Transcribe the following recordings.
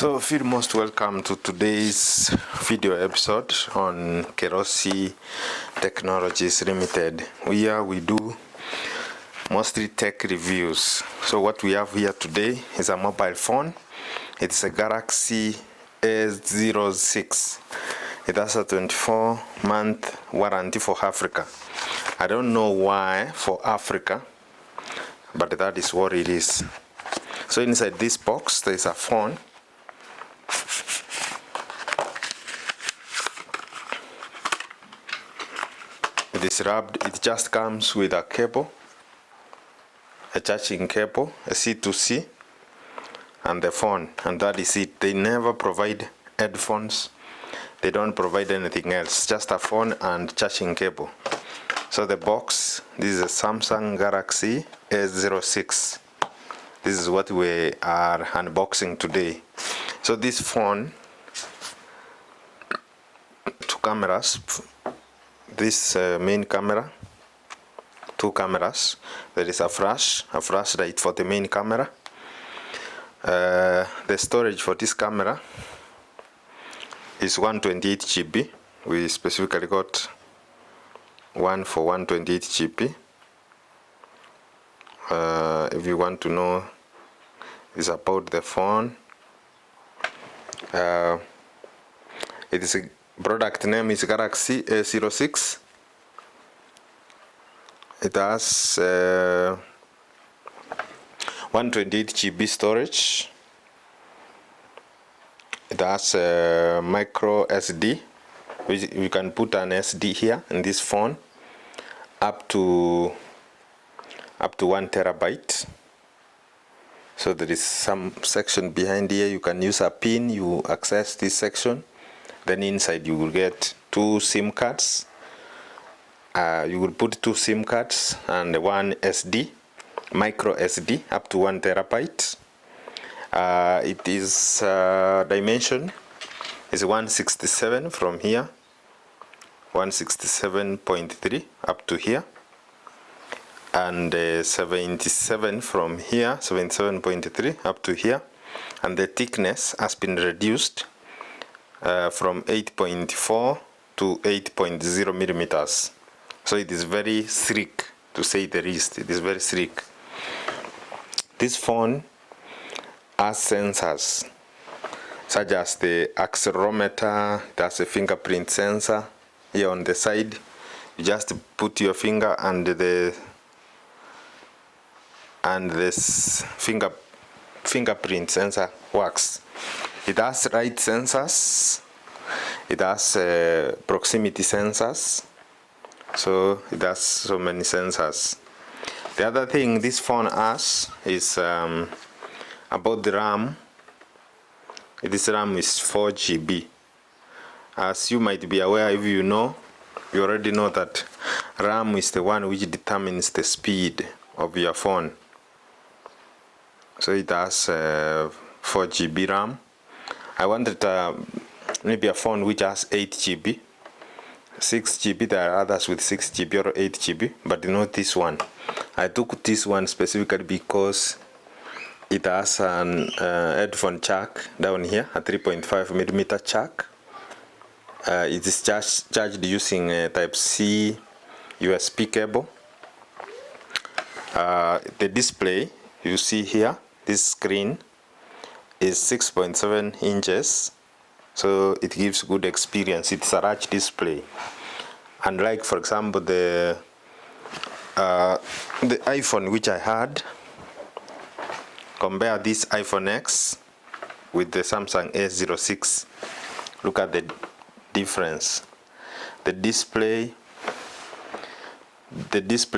So feel most welcome to today's video episode on Galaxy Technologies Limited. Here we do mostly tech reviews. So what we have here today is a mobile phone. It's a Galaxy A06. It has a 24-month warranty for Africa. I don't know why for Africa, but that is what it is. So inside this box there is a phone. It is wrapped. It just comes with a cable, a charging cable, a C2C, and the phone, and that is it. They never provide headphones. They don't provide anything else, just a phone and charging cable. So the box, this is a Samsung Galaxy A06. This is what we are unboxing today. So this phone, two cameras, this main camera, two cameras. There is a flash light for the main camera. The storage for this camera is 128 GB. We specifically got one for 128 GB. If you want to know is about the phone, it is a product name is Galaxy A06. It has 128 GB storage. It has micro SD, which you can put an SD here in this phone, up to 1 terabyte. So there is some section behind here. You can use a pin. You access this section. Then inside you will get two SIM cards. You will put two SIM cards and one SD, micro SD, up to 1 terabyte. It is dimension is 167 from here, 167.3 up to here, and 77 from here, 77.3 up to here, and the thickness has been reduced from 8.4 to 8.0 millimeters. So it is very sleek, to say the least. It is very sleek. This phone has sensors such as the accelerometer. It has a fingerprint sensor here on the side. You just put your finger and this fingerprint sensor works. It has light sensors. It has proximity sensors. So it has so many sensors. The other thing this phone has is about the RAM. This RAM is 4 GB. As you might be aware, if you already know that RAM is the one which determines the speed of your phone. So it has 4 GB RAM. I wanted maybe a phone which has 8 GB. 6 GB, there are others with 6 GB or 8 GB, but not this one. I took this one specifically because it has an headphone jack down here, a 3.5 millimeter jack. It is charged using a Type-C USB cable. The display you see here, this screen is 6.7 inches. So it gives good experience. It's a large display. Unlike, for example, the iPhone which I had, compare this iPhone X with the Samsung A06. Look at the difference. The display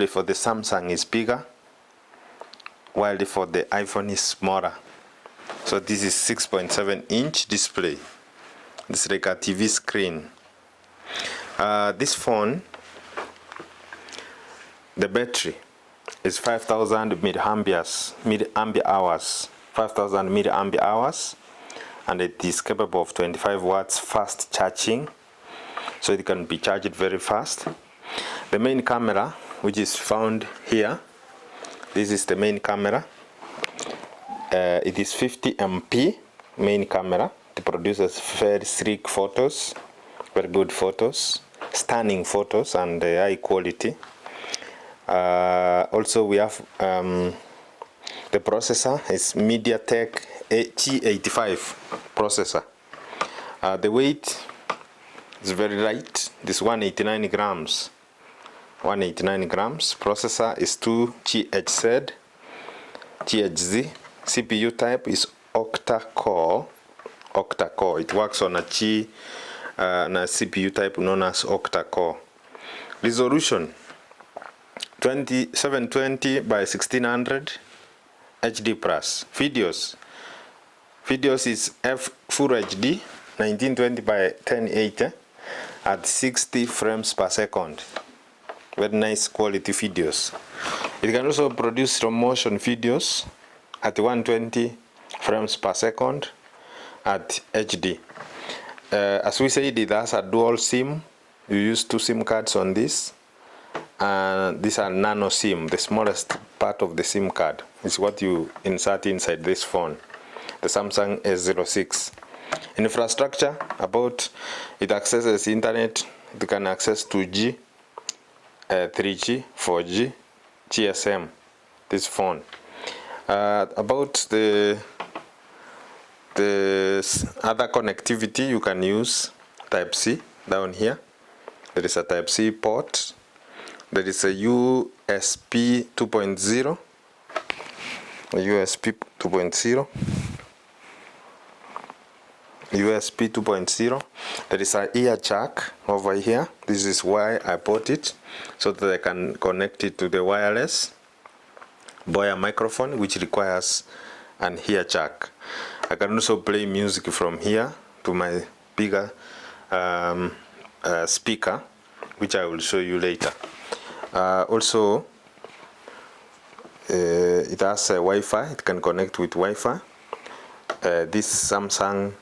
for the Samsung is bigger, while for the iPhone is smaller. So this is 6.7 inch display. It's like a TV screen. This phone, the battery is 5,000 milliampere hours, 5,000 milliampere hours, and it is capable of 25 watts fast charging, so it can be charged very fast. The main camera, which is found here, this is the main camera. It is 50 MP main camera. It produces very sleek photos, very good photos, stunning photos, and high quality. Also we have the processor is MediaTek G85 processor. The weight is very light. This 189 grams. 189 grams. Processor is 2 GHz. CPU type is octa-core. Octa-core. It works on a CPU type known as octa-core. Resolution 720 by 1600 HD plus. Videos is Full HD 1920 by 1080 at 60 frames per second. Very nice quality videos. It can also produce stop motion videos at 120 frames per second at HD. As we said, it has a dual SIM. You use 2 SIM cards on this. And these are nano SIM. The smallest part of the SIM card is what you insert inside this phone, the Samsung A06. Infrastructure, about it accesses internet. It can access 2G, 3G, 4G, GSM. This phone. About the other connectivity, you can use Type-C down here. There is a Type-C port. There is a USB 2.0. USB 2.0. USB 2.0. There is an ear jack over here. This is why I bought it, so that I can connect it to the wireless Boya microphone, which requires an ear jack. I can also play music from here to my bigger speaker, which I will show you later. Also, it has Wi-Fi. It can connect with Wi-Fi. This Samsung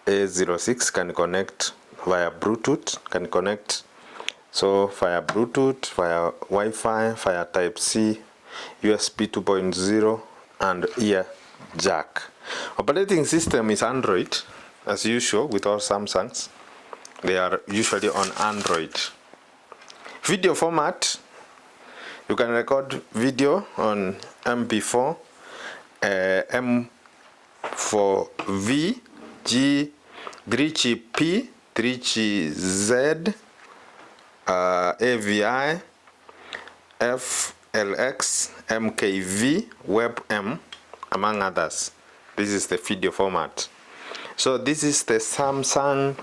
A06 can connect via Bluetooth. Can connect so via Bluetooth, via Wi-Fi, via Type-C, USB 2.0, and ear jack. Operating system is Android, as usual with all Samsungs. They are usually on Android. Video format, you can record video on MP4, M4V, G, 3GP, 3GZ, AVI, FLX, MKV, WebM, among others. This is the video format. So this is the Samsung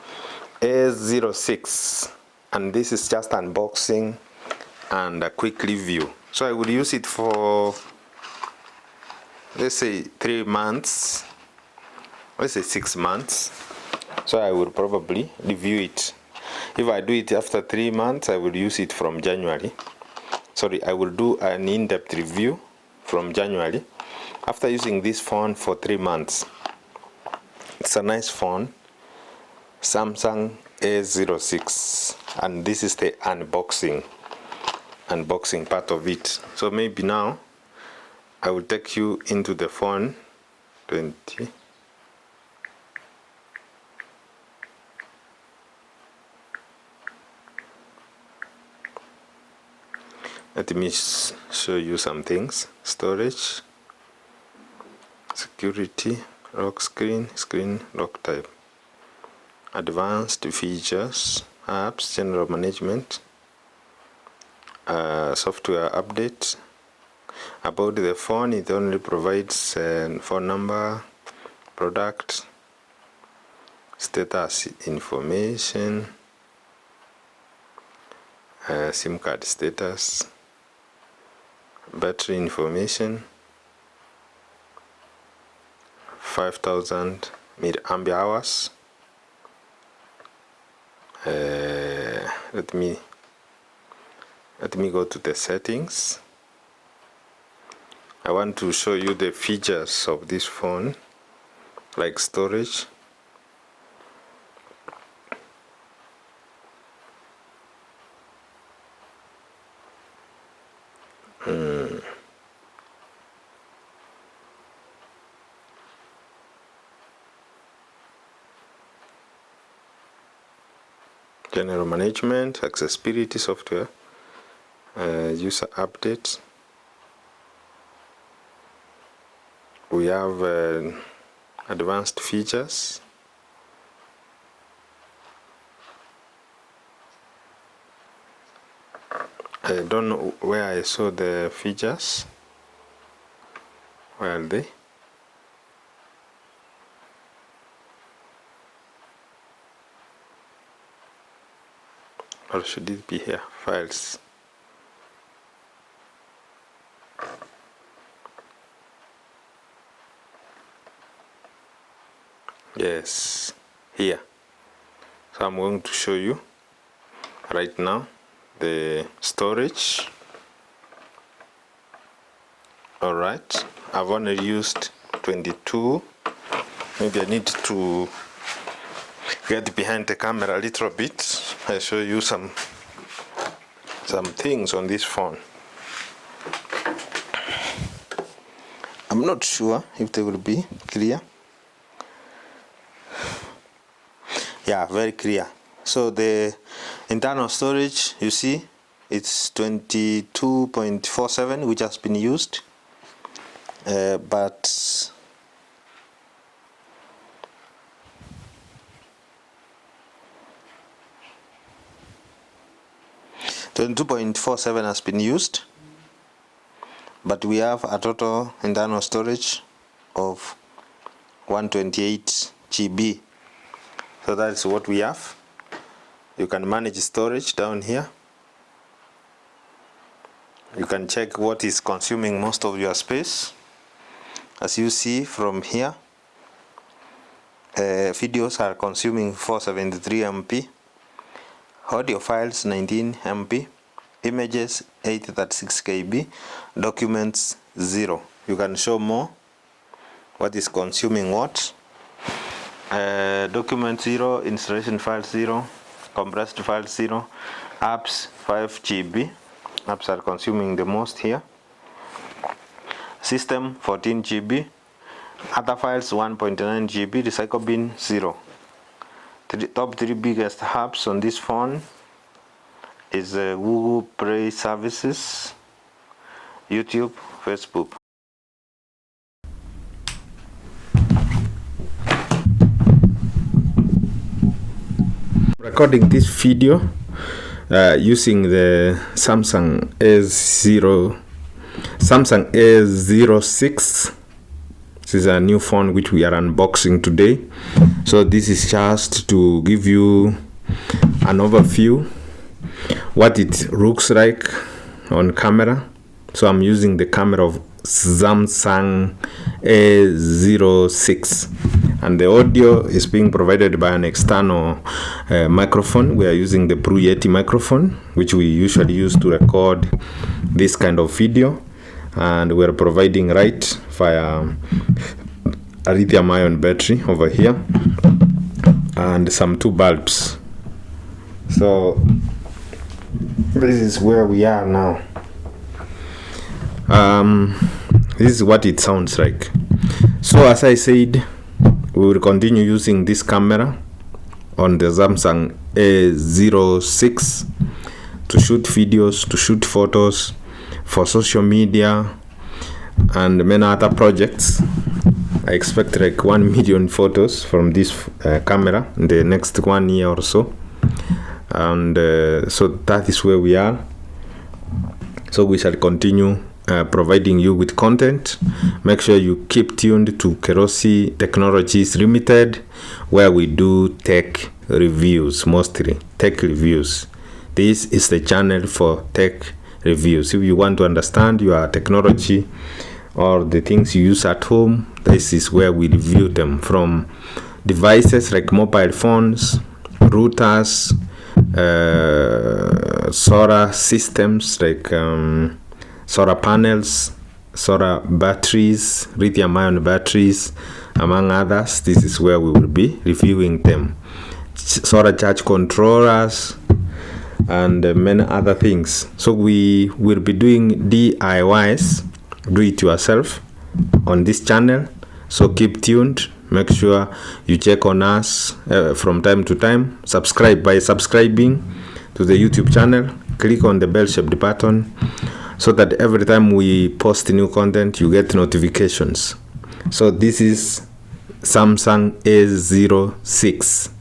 A06, and this is just unboxing and a quick review. So I will use it for, let's say 3 months, let's say 6 months. So I will probably review it. If I do it after 3 months, I will use it from January. Sorry, I will do an in-depth review from January after using this phone for 3 months. It's a nice phone, Samsung A06, and this is the unboxing part of it. So maybe now I will take you into the phone. 20. Let me show you some things. Storage, security, lock screen, screen lock type, advanced features, apps, general management, software update. About the phone, it only provides phone number, product, status information, SIM card status, battery information, 5000 milliampere hours. Let me go to the settings. I want to show you the features of this phone, like storage. general management, accessibility software, user updates. We have advanced features. I don't know where I saw the features. Where are they? Or should it be here? Files. Yes, here. So I'm going to show you right now the storage. Alright, I've only used 22. Maybe I need to get behind the camera a little bit. I'll show you some things on this phone. I'm not sure if they will be clear. Yeah, very clear. So the internal storage, you see, it's 22.47, which has been used, but 22.47 has been used, but we have a total internal storage of 128 GB. So that's what we have. You can manage storage down here. You can check what is consuming most of your space. As you see from here, videos are consuming 473 MB, audio files 19 MB, images 836 KB, documents 0. You can show more what is consuming what. Document 0, installation file 0, compressed file 0, apps 5 GB. Apps are consuming the most here. System 14 GB, other files 1.9 GB, recycle bin 0. Top 3 biggest apps on this phone is Google Play services, YouTube, Facebook. Recording this video using the Samsung A06. This is a new phone which we are unboxing today. So this is just to give you an overview what it looks like on camera. So I'm using the camera of Samsung A06, and the audio is being provided by an external microphone. We are using the Pro Yeti microphone, which we usually use to record this kind of video, and we're providing right via a lithium-ion battery over here and some 2 bulbs. So this is where we are now. This is what it sounds like. So as I said, we will continue using this camera on the Samsung A06 to shoot videos, to shoot photos for social media and many other projects. I expect like 1 million photos from this camera in the next 1 year or so. And so that is where we are. So we shall continue providing you with content. Make sure you keep tuned to Kerosi Technologies Limited, where we do tech reviews, mostly tech reviews. This is the channel for tech reviews. If you want to understand your technology or the things you use at home, this is where we review them, from devices like mobile phones, routers, solar systems like solar panels, solar batteries, lithium-ion batteries, among others. This is where we will be reviewing them. Solar charge controllers and many other things. So we will be doing DIYs, do it yourself, on this channel. So keep tuned. Make sure you check on us from time to time. Subscribe by subscribing to the YouTube channel. Click on the bell-shaped button so that every time we post new content, you get notifications. So this is Samsung A06.